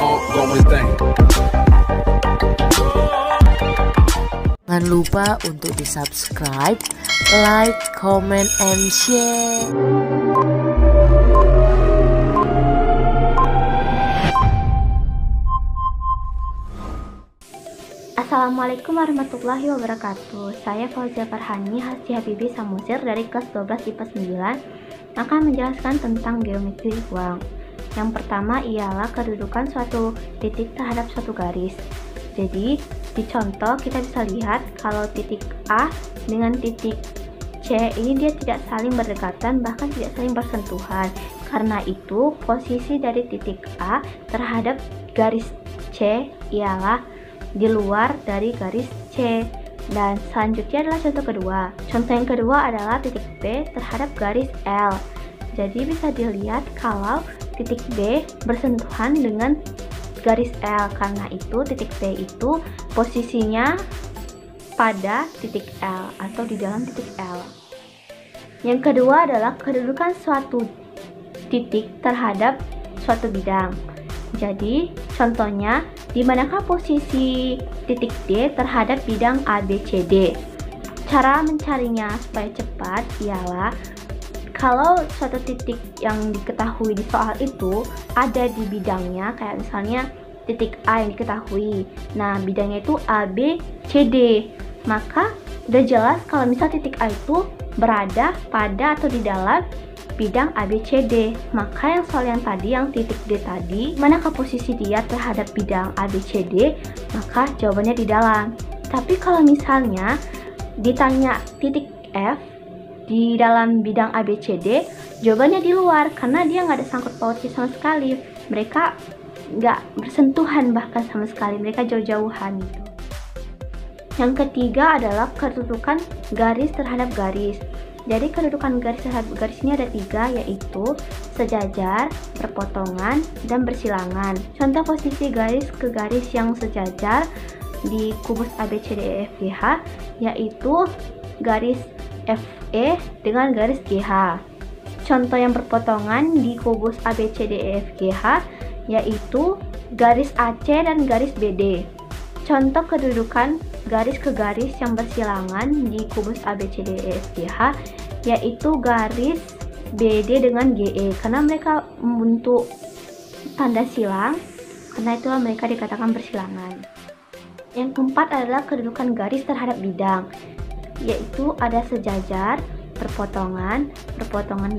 ongoing thing. Jangan lupa untuk di-subscribe, like, comment, and share. Assalamualaikum warahmatullahi wabarakatuh. Saya Fauzia Farhani Hasji Habibi Samosir dari kelas 12 IPA 9 akan menjelaskan tentang geometri ruang. Yang pertama ialah kedudukan suatu titik terhadap suatu garis. Jadi di contoh kita bisa lihat kalau titik A dengan titik C ini dia tidak saling berdekatan, bahkan tidak saling bersentuhan. Karena itu posisi dari titik A terhadap garis C ialah di luar dari garis C. Dan selanjutnya adalah contoh kedua. Contoh yang kedua adalah titik B terhadap garis L. Jadi bisa dilihat kalau titik B bersentuhan dengan garis L. Karena itu titik B itu posisinya pada titik L atau di dalam titik L. Yang kedua adalah kedudukan suatu titik terhadap suatu bidang. Jadi contohnya, di manakah posisi titik D terhadap bidang ABCD? Cara mencarinya supaya cepat ialah kalau suatu titik yang diketahui di soal itu ada di bidangnya, kayak misalnya titik A yang diketahui, nah bidangnya itu ABCD, maka udah jelas kalau misal titik A itu berada pada atau di dalam bidang ABCD. Maka yang soal yang tadi, yang titik D tadi, manakah posisi dia terhadap bidang ABCD, maka jawabannya di dalam. Tapi kalau misalnya ditanya titik F di dalam bidang ABCD, jawabannya di luar karena dia nggak ada sangkut pautnya sama sekali. Mereka nggak bersentuhan bahkan sama sekali, mereka jauh-jauhan gitu. Yang ketiga adalah kedudukan garis terhadap garis. Jadi kedudukan garis terhadap garis ini ada tiga, yaitu sejajar, berpotongan, dan bersilangan. Contoh posisi garis ke garis yang sejajar di kubus ABCDEFGH yaitu garis FE dengan garis GH. Contoh yang berpotongan di kubus ABCDEFGH yaitu garis AC dan garis BD. Contoh kedudukan garis ke garis yang bersilangan di kubus ABCDEFGH yaitu garis BD dengan GE, karena mereka membentuk tanda silang, karena itulah mereka dikatakan bersilangan. Yang keempat adalah kedudukan garis terhadap bidang, yaitu ada sejajar, berpotongan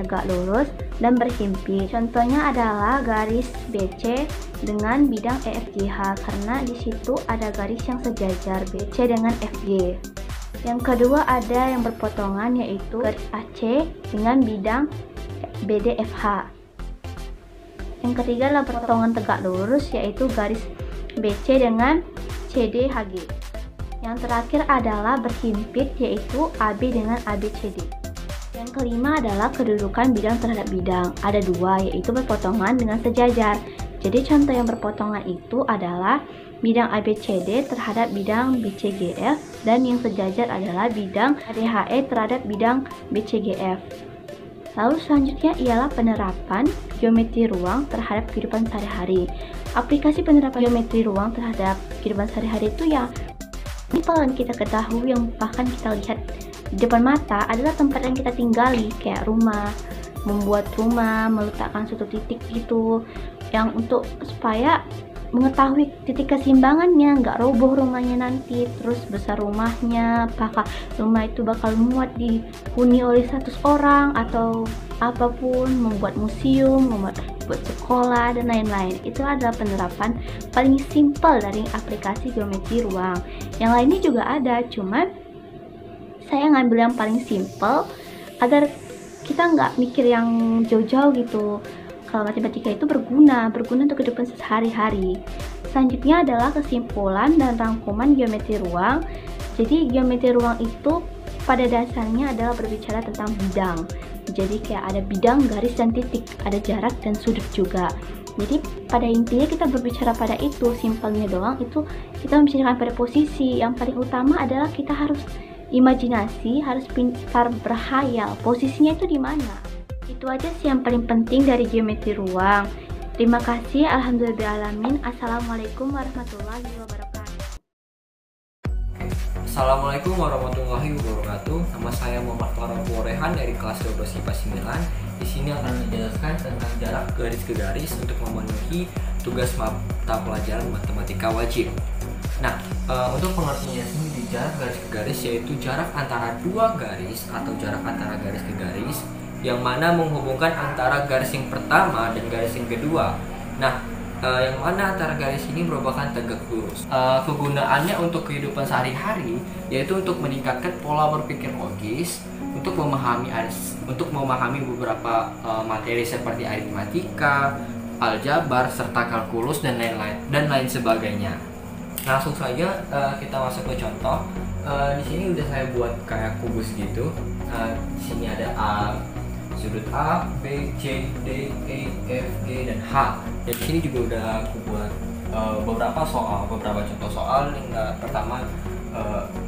tegak lurus, dan berhimpit. Contohnya adalah garis BC dengan bidang EFGH karena di situ ada garis yang sejajar BC dengan FG. Yang kedua ada yang berpotongan yaitu garis AC dengan bidang BDFH. Yang ketiga adalah berpotongan tegak lurus yaitu garis BC dengan CDHG. Yang terakhir adalah berhimpit yaitu AB dengan ABCD. Yang kelima adalah kedudukan bidang terhadap bidang. Ada dua, yaitu berpotongan dengan sejajar. Jadi contoh yang berpotongan itu adalah bidang ABCD terhadap bidang BCGF, dan yang sejajar adalah bidang ADHE terhadap bidang BCGF. Lalu selanjutnya ialah penerapan geometri ruang terhadap kehidupan sehari-hari. Aplikasi penerapan geometri ruang terhadap kehidupan sehari-hari itu yang paling kita ketahui, yang bahkan kita lihat di depan mata adalah tempat yang kita tinggali, kayak rumah, membuat rumah, meletakkan suatu titik gitu, yang untuk supaya mengetahui titik keseimbangannya, nggak roboh rumahnya nanti, terus besar rumahnya, apakah rumah itu bakal muat dihuni oleh 100 orang atau apapun, membuat museum, membuat sekolah dan lain-lain. Itu adalah penerapan paling simpel dari aplikasi geometri ruang. Yang lainnya juga ada, cuman saya ngambil yang paling simpel agar kita nggak mikir yang jauh-jauh gitu. Kalau matematika itu berguna untuk kehidupan sehari-hari. Selanjutnya adalah kesimpulan dan rangkuman geometri ruang. Jadi geometri ruang itu pada dasarnya adalah berbicara tentang bidang. Jadi kayak ada bidang, garis, dan titik, ada jarak dan sudut juga. Jadi pada intinya kita berbicara pada itu, simpelnya doang itu kita membicarakan pada posisi. Yang paling utama adalah kita harus imajinasi, harus pintar berhayal posisinya itu di mana. Itu aja sih yang paling penting dari geometri ruang. Terima kasih. Alhamdulillahirrahmanirrahim. Assalamualaikum warahmatullahi wabarakatuh. Assalamualaikum warahmatullahi wabarakatuh. Nama saya Muhammad Farul Rehan dari kelas 12 IPA 9. Di sini akan menjelaskan tentang jarak garis ke garis untuk memenuhi tugas mata pelajaran matematika wajib. Nah, untuk pengertiannya sendiri, jarak garis ke garis yaitu jarak antara dua garis atau jarak antara garis ke garis yang mana menghubungkan antara garis yang pertama dan garis yang kedua. Nah, yang mana antara garis ini merupakan tegak lurus. Kegunaannya untuk kehidupan sehari-hari yaitu untuk meningkatkan pola berpikir logis, untuk memahami beberapa materi seperti aritmatika, aljabar, serta kalkulus dan lain sebagainya. Langsung saja kita masuk ke contoh. Di sini udah saya buat kayak kubus gitu. Di sini ada A, sudut A, B, C, D, E, F, G, dan H. Dan di sini juga udah aku buat beberapa contoh soal. Yang pertama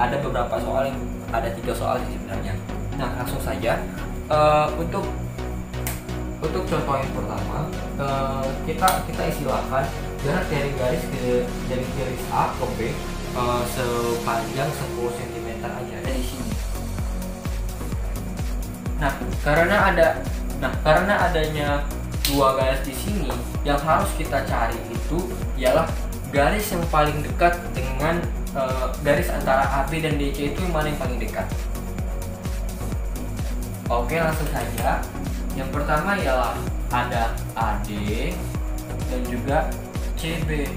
ada beberapa soal yang ada 3 soal sih sebenarnya. Nah, langsung saja untuk contoh yang pertama kita istilahkan jarak dari garis A ke B sepanjang 10 cm aja dari sini. Nah, karena adanya dua garis di sini, yang harus kita cari itu ialah garis yang paling dekat dengan garis antara AB dan DC itu yang mana yang paling dekat. Oke, langsung saja. Yang pertama ialah ada AD dan juga CB.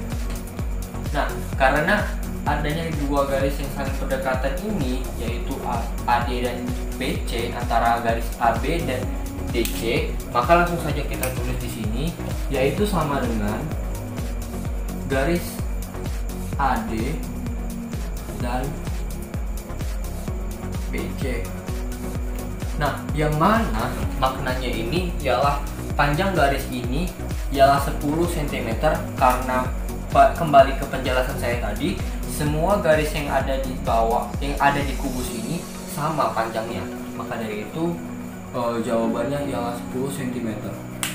Nah, karena adanya dua garis yang saling berdekatan ini, yaitu AD dan BC, antara garis AB dan DC, maka langsung saja kita tulis di sini, yaitu sama dengan garis AD dan BC. Nah, yang mana maknanya ini ialah panjang garis ini ialah 10 cm karena kembali ke penjelasan saya tadi, semua garis yang ada di bawah, yang ada di kubus ini sama panjangnya. Maka dari itu jawabannya ialah 10 cm.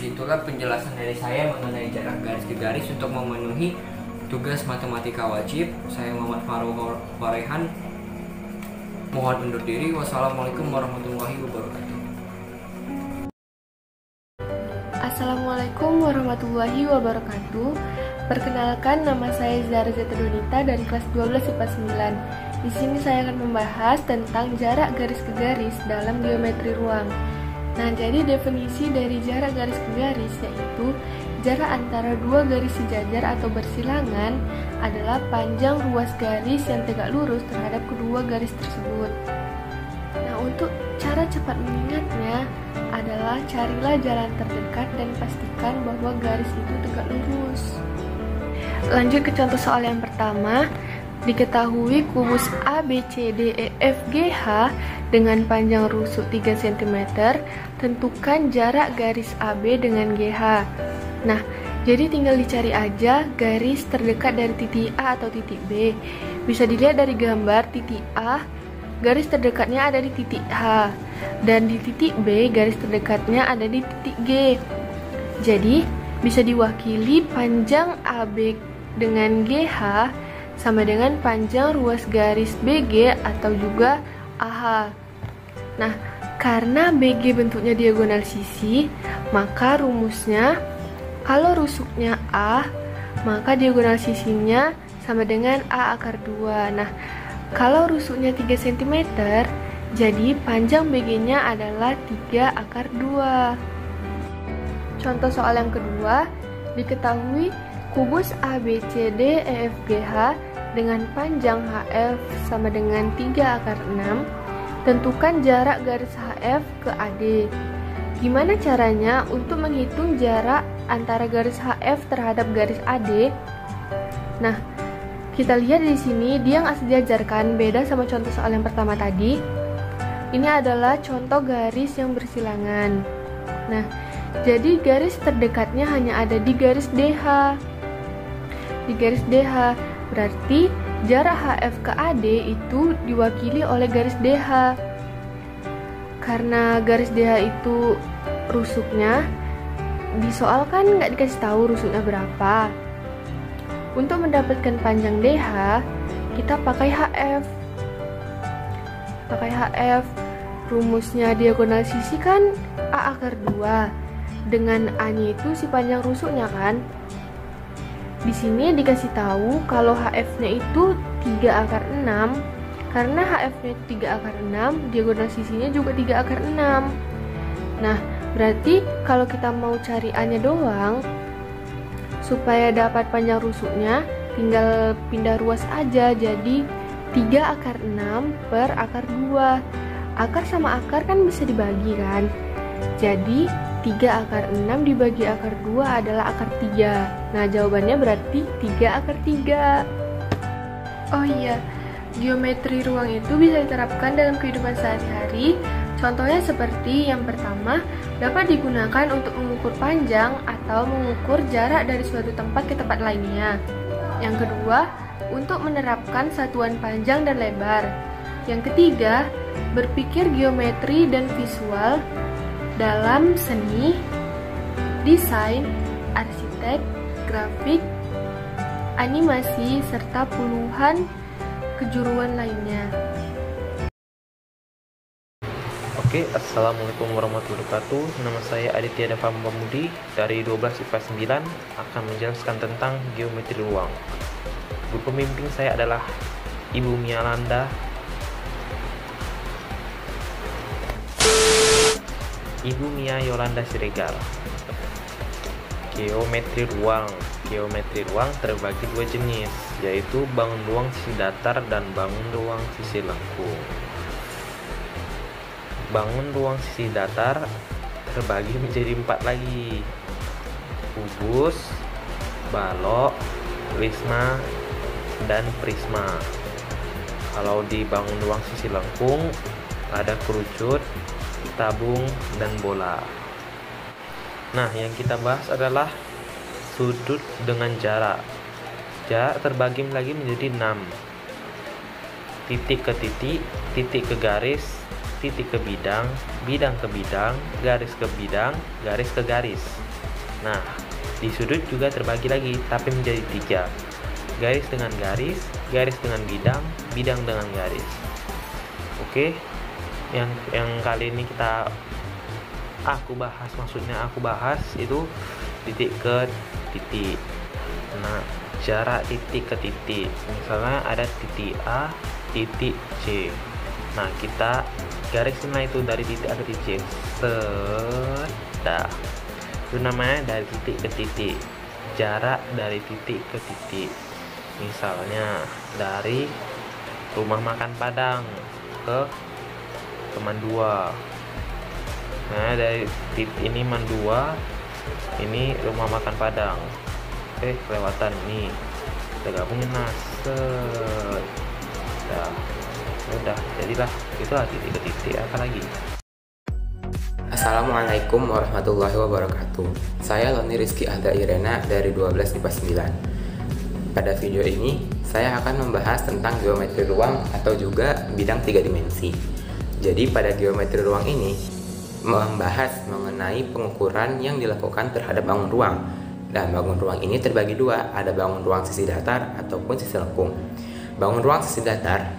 Itulah penjelasan dari saya mengenai jarak garis ke garis untuk memenuhi tugas matematika wajib. Saya Muhammad Farul Rehan. Mohon undur diri. Wassalamualaikum warahmatullahi wabarakatuh. Assalamualaikum warahmatullahi wabarakatuh. Perkenalkan, nama saya Zara Zetadonita dari kelas 12 IPA 9. Di sini saya akan membahas tentang jarak garis ke garis dalam geometri ruang. Nah, jadi definisi dari jarak garis ke garis yaitu jarak antara dua garis sejajar atau bersilangan adalah panjang ruas garis yang tegak lurus terhadap kedua garis tersebut. Nah, untuk cara cepat mengingatnya adalah carilah jalan terdekat dan pastikan bahwa garis itu tegak lurus. Lanjut ke contoh soal yang pertama. Diketahui kubus A, B, C, D, E, F, G, H dengan panjang rusuk 3 cm, tentukan jarak garis AB dengan GH. Nah, jadi tinggal dicari aja garis terdekat dari titik A atau titik B. Bisa dilihat dari gambar titik A, garis terdekatnya ada di titik H, dan di titik B, garis terdekatnya ada di titik G. Jadi, bisa diwakili panjang AB dengan GH sama dengan panjang ruas garis BG atau juga AH. Nah, karena BG bentuknya diagonal sisi, maka rumusnya kalau rusuknya A, maka diagonal sisinya sama dengan A akar 2. Nah, kalau rusuknya 3 cm, jadi panjang BG-nya adalah 3 akar 2. Contoh soal yang kedua, diketahui kubus ABCD EFGH dengan panjang HF sama dengan 3 akar 6. Tentukan jarak garis HF ke AD. Gimana caranya untuk menghitung jarak antara garis HF terhadap garis AD? Nah, kita lihat di sini dia nggak sejajarkan, beda sama contoh soal yang pertama tadi. Ini adalah contoh garis yang bersilangan. Nah, jadi garis terdekatnya hanya ada di garis DH. Di garis DH, berarti jarak HF ke AD itu diwakili oleh garis DH. Karena garis DH itu rusuknya, di soal kan nggak dikasih tahu rusuknya berapa. Untuk mendapatkan panjang DH, kita pakai HF. Rumusnya diagonal sisi kan A akar 2. Dengan A-nya itu si panjang rusuknya kan. Di sini dikasih tahu kalau HF-nya itu 3 akar 6. Karena HF-nya itu 3 akar 6, diagonal sisinya juga 3 akar 6. Nah, berarti kalau kita mau cari A-nya doang, supaya dapat panjang rusuknya, tinggal pindah ruas aja. Jadi 3 akar 6 per akar 2. Akar sama akar kan bisa dibagi kan. Jadi 3 akar 6 dibagi akar 2 adalah akar 3. Nah, jawabannya berarti 3 akar 3. Oh iya, geometri ruang itu bisa diterapkan dalam kehidupan sehari-hari. Contohnya seperti yang pertama, dapat digunakan untuk mengukur panjang atau mengukur jarak dari suatu tempat ke tempat lainnya. Yang kedua, untuk menerapkan satuan panjang dan lebar. Yang ketiga, berpikir geometri dan visual dalam seni, desain, arsitek, grafik, animasi, serta puluhan kejuruan lainnya. Oke, assalamualaikum warahmatullahi wabarakatuh. Nama saya Aditya Dava Pamudi dari 12 IPA 9 akan menjelaskan tentang geometri ruang. Guru pembimbing saya adalah Ibu Mia Landa. Ibu Mia Yolanda Siregar. Geometri ruang terbagi dua jenis, yaitu bangun ruang sisi datar dan bangun ruang sisi lengkung. Bangun ruang sisi datar terbagi menjadi 4 lagi: kubus, balok, prisma, dan prisma. Kalau di bangun ruang sisi lengkung ada kerucut, tabung, dan bola. Nah, yang kita bahas adalah sudut dengan jarak. Jarak terbagi lagi menjadi 6. Titik ke titik, titik ke garis, titik ke bidang, bidang ke bidang, garis ke bidang, garis ke garis. Nah, di sudut juga terbagi lagi, tapi menjadi 3. Garis dengan garis, garis dengan bidang, bidang dengan garis. Oke, yang kali ini aku bahas itu titik ke titik. Nah, jarak titik ke titik, misalnya ada titik A, titik C. Nah, kita garisin itu dari titik A ke titik C. Itu namanya dari titik ke titik. Jarak dari titik ke titik, misalnya dari rumah makan Padang ke Mandua. Nah, dari titik ini Mandua, ini rumah makan Padang. Kelewatan nih, kita gabungin udah jadilah itulah titik ke titik. Apa lagi? Assalamualaikum warahmatullahi wabarakatuh. Saya Loni Rizky Ahda Irena dari 12 IPA 9. Pada video ini saya akan membahas tentang geometri ruang atau juga bidang 3 dimensi. Jadi pada geometri ruang ini membahas mengenai pengukuran yang dilakukan terhadap bangun ruang. Dan bangun ruang ini terbagi 2, ada bangun ruang sisi datar ataupun sisi lengkung. Bangun ruang sisi datar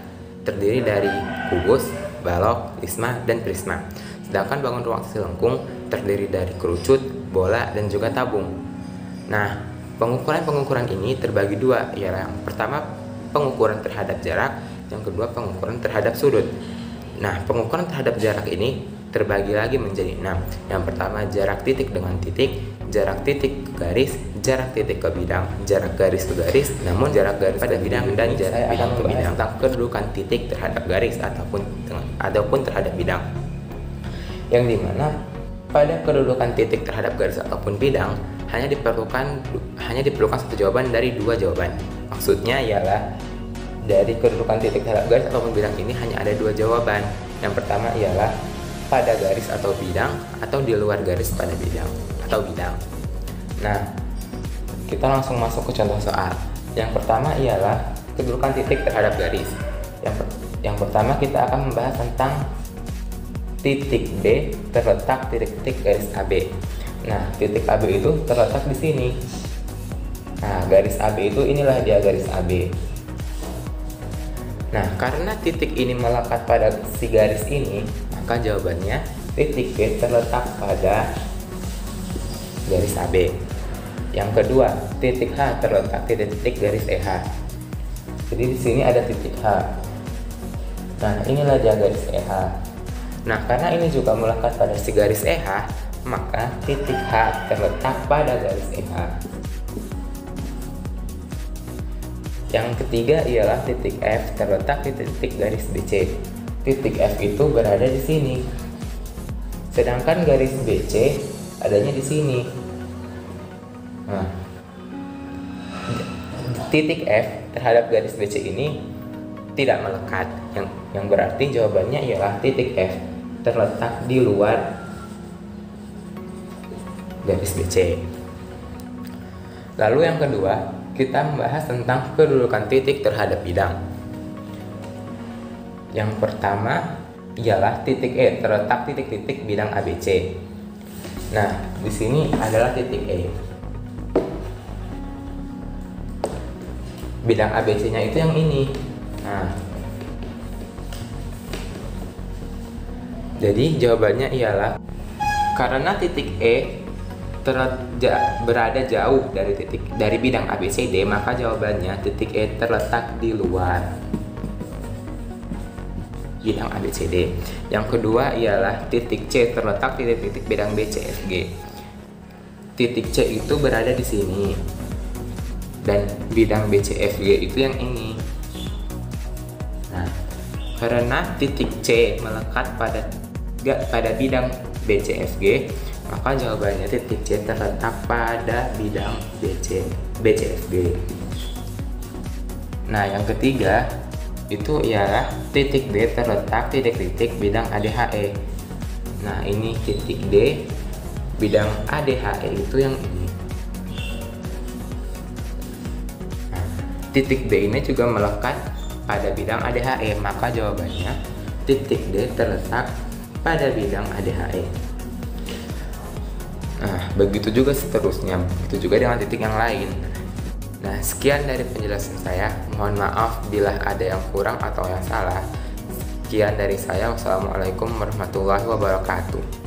terdiri dari kubus, balok, prisma, dan prisma. Sedangkan bangun ruang sisi lengkung terdiri dari kerucut, bola, dan juga tabung. Nah, pengukuran ini terbagi 2, ialah yang pertama pengukuran terhadap jarak, yang kedua pengukuran terhadap sudut. Nah, pengukuran terhadap jarak ini terbagi lagi menjadi 6. Yang pertama jarak titik dengan titik, jarak titik ke garis, jarak titik ke bidang, jarak garis ke garis, namun jarak garis pada bidang, dan jarak bidang ke bidang. Tentang kedudukan titik terhadap garis ataupun terhadap bidang. Yang dimana pada kedudukan titik terhadap garis ataupun bidang hanya diperlukan satu jawaban dari 2 jawaban. Maksudnya ialah dari kedudukan titik terhadap garis ataupun bidang ini hanya ada 2 jawaban. Yang pertama ialah pada garis atau bidang, atau di luar garis pada bidang atau bidang. Nah, kita langsung masuk ke contoh soal. Yang pertama ialah kedudukan titik terhadap garis. Yang pertama kita akan membahas tentang titik B terletak titik garis AB. Nah, titik AB itu terletak di sini. Nah, garis AB itu inilah dia garis AB. Nah, karena titik ini melekat pada si garis ini, maka jawabannya titik B terletak pada garis AB. Yang kedua, titik H terletak di titik garis EH. Jadi di sini ada titik H. Nah, inilah dia garis EH. Nah, karena ini juga melekat pada si garis EH, maka titik H terletak pada garis EH. Yang ketiga ialah titik F terletak di titik garis BC. Titik F itu berada di sini. Sedangkan garis BC adanya di sini. Nah, titik F terhadap garis BC ini tidak melekat, yang berarti jawabannya ialah titik F terletak di luar garis BC. Lalu yang kedua, kita membahas tentang kedudukan titik terhadap bidang. Yang pertama ialah titik E terletak di titik bidang ABC. Nah, di sini adalah titik E. Bidang ABC-nya itu yang ini. Nah, jadi jawabannya ialah karena titik E berada jauh dari bidang ABCD, maka jawabannya titik E terletak di luar bidang ABCD. Yang kedua ialah titik C terletak di titik bidang BCFG. Titik C itu berada di sini dan bidang BCFG itu yang ini. Nah, karena titik C melekat pada bidang BCFG, maka jawabannya titik C terletak pada bidang BCFG. Nah, yang ketiga itu ialah titik D terletak di titik bidang ADHE. Nah, ini titik D bidang ADHE itu yang ini. Nah, titik D ini juga melekat pada bidang ADHE, maka jawabannya titik D terletak pada bidang ADHE. Nah, begitu juga seterusnya, begitu juga dengan titik yang lain. Nah, sekian dari penjelasan saya. Mohon maaf bila ada yang kurang atau yang salah. Sekian dari saya. Wassalamualaikum warahmatullahi wabarakatuh.